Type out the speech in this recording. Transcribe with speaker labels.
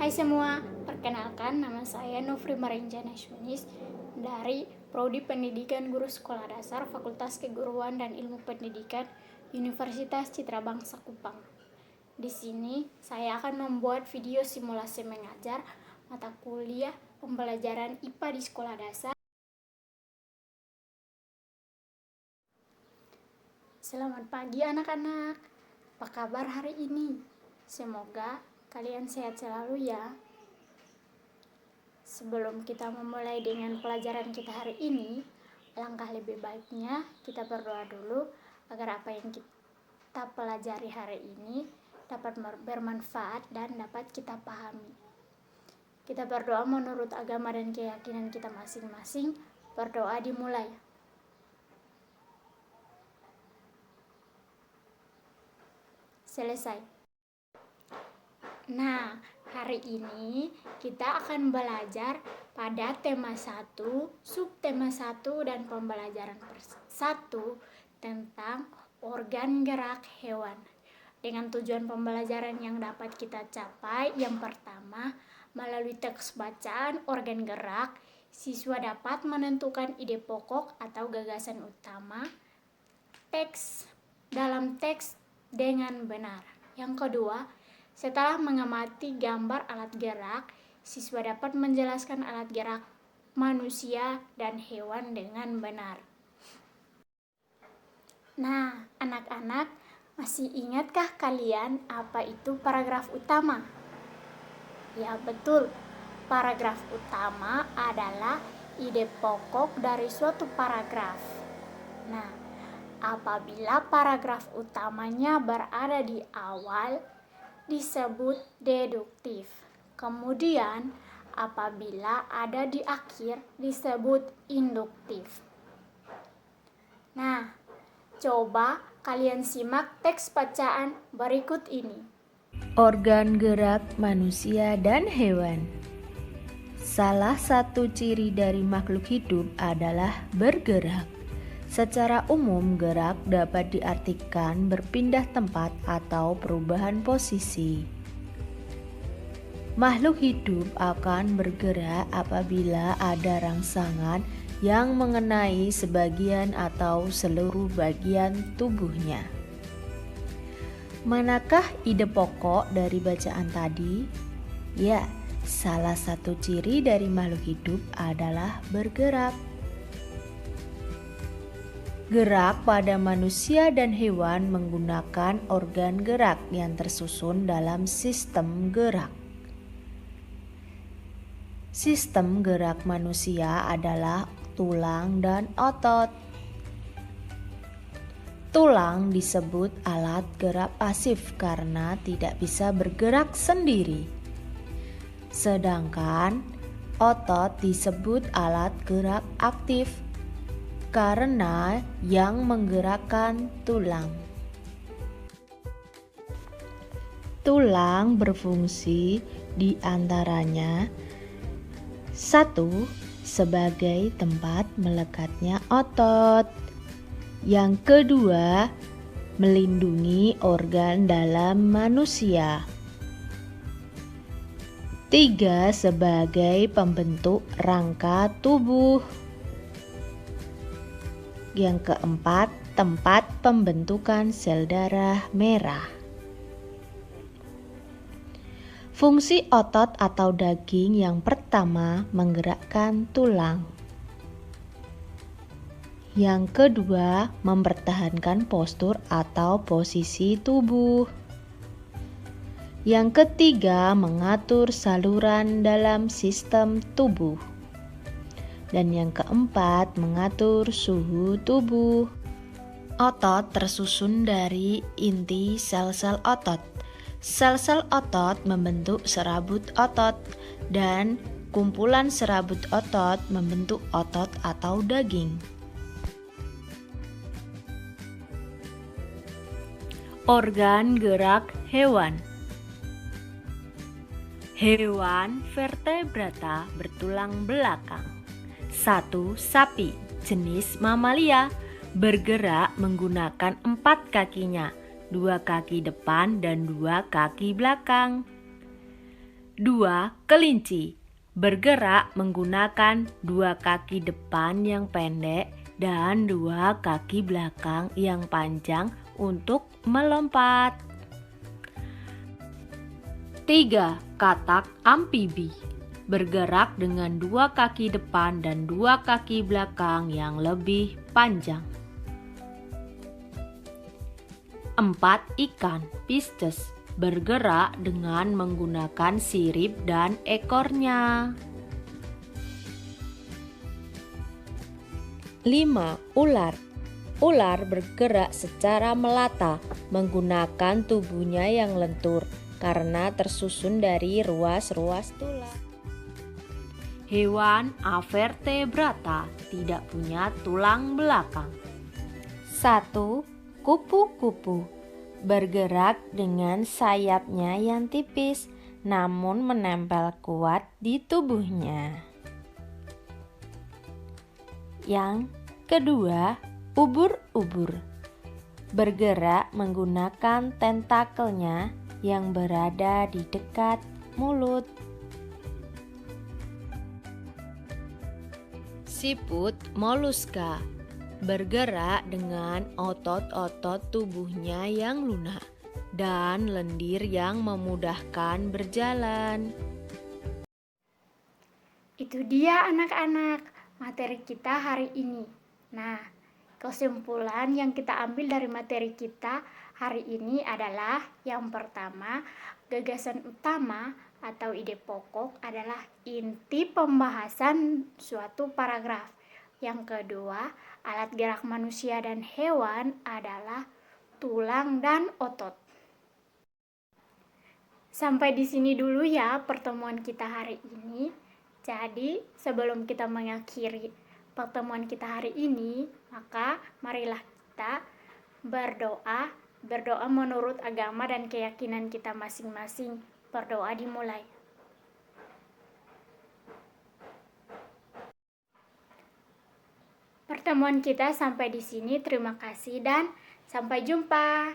Speaker 1: Hai semua, perkenalkan nama saya Nofri Marenjana Yunis dari Prodi Pendidikan Guru Sekolah Dasar Fakultas Keguruan dan Ilmu Pendidikan Universitas Citra Bangsa Kupang. Di sini saya akan membuat video simulasi mengajar mata kuliah pembelajaran IPA di sekolah dasar. Selamat pagi anak-anak, apa kabar hari ini? Semoga kalian sehat selalu ya. Sebelum kita memulai dengan pelajaran kita hari ini, alangkah lebih baiknya kita berdoa dulu agar apa yang kita pelajari hari ini dapat bermanfaat dan dapat kita pahami. Kita berdoa menurut agama dan keyakinan kita masing-masing. Berdoa dimulai. Selesai. Nah, hari ini kita akan belajar pada tema 1, subtema 1 dan pembelajaran 1 tentang organ gerak hewan. Dengan tujuan pembelajaran yang dapat kita capai, yang pertama, melalui teks bacaan organ gerak, siswa dapat menentukan ide pokok atau gagasan utama dalam teks dengan benar. Yang kedua, setelah mengamati gambar alat gerak, siswa dapat menjelaskan alat gerak manusia dan hewan dengan benar. Nah, anak-anak, masih ingatkah kalian apa itu paragraf utama? Ya, betul. Paragraf utama adalah ide pokok dari suatu paragraf. Nah, apabila paragraf utamanya berada di awal, disebut deduktif. Kemudian, apabila ada di akhir, disebut induktif. Nah, coba kalian simak teks bacaan berikut ini.
Speaker 2: Organ gerak manusia dan hewan. Salah satu ciri dari makhluk hidup adalah bergerak. Secara umum, gerak dapat diartikan berpindah tempat atau perubahan posisi. Makhluk hidup akan bergerak apabila ada rangsangan yang mengenai sebagian atau seluruh bagian tubuhnya. Manakah ide pokok dari bacaan tadi? Ya, salah satu ciri dari makhluk hidup adalah bergerak. Gerak pada manusia dan hewan menggunakan organ gerak yang tersusun dalam sistem gerak. Sistem gerak manusia adalah tulang dan otot. Tulang disebut alat gerak pasif karena tidak bisa bergerak sendiri. Sedangkan otot disebut alat gerak aktif karena yang menggerakkan tulang. Tulang berfungsi di antaranya 1. Sebagai tempat melekatnya otot. Yang kedua, melindungi organ dalam manusia. 3. Sebagai pembentuk rangka tubuh. Yang keempat, tempat pembentukan sel darah merah. Fungsi otot atau daging yang pertama menggerakkan tulang. Yang kedua, mempertahankan postur atau posisi tubuh. Yang ketiga, mengatur saluran dalam sistem tubuh. Dan yang keempat, mengatur suhu tubuh. Otot tersusun dari inti sel-sel otot. Sel-sel otot membentuk serabut otot dan kumpulan serabut otot membentuk otot atau daging. Organ gerak hewan. Hewan vertebrata bertulang belakang. 1. Sapi, jenis mamalia, bergerak menggunakan 4 kakinya, 2 kaki depan dan 2 kaki belakang. 2. Kelinci bergerak menggunakan 2 kaki depan yang pendek dan 2 kaki belakang yang panjang untuk melompat. 3. Katak amfibi bergerak dengan 2 kaki depan dan 2 kaki belakang yang lebih panjang. 4. Ikan Pisces bergerak dengan menggunakan sirip dan ekornya. 5. Ular. Ular bergerak secara melata menggunakan tubuhnya yang lentur karena tersusun dari ruas-ruas tulang. Hewan avertebrata tidak punya tulang belakang. 1. Kupu-kupu bergerak dengan sayapnya yang tipis namun menempel kuat di tubuhnya. Yang kedua, ubur-ubur bergerak menggunakan tentakelnya yang berada di dekat mulut. Siput moluska bergerak dengan otot-otot tubuhnya yang lunak dan lendir yang memudahkan berjalan.
Speaker 1: Itu dia anak-anak materi kita hari ini. Nah, kesimpulan yang kita ambil dari materi kita hari ini adalah yang pertama, gagasan utama atau ide pokok adalah inti pembahasan suatu paragraf. Yang kedua, alat gerak manusia dan hewan adalah tulang dan otot. Sampai di sini dulu ya pertemuan kita hari ini. Jadi, sebelum kita mengakhiri pertemuan kita hari ini, maka marilah kita berdoa. Berdoa menurut agama dan keyakinan kita masing-masing. Berdoa dimulai. Pertemuan kita sampai di sini. Terima kasih dan sampai jumpa.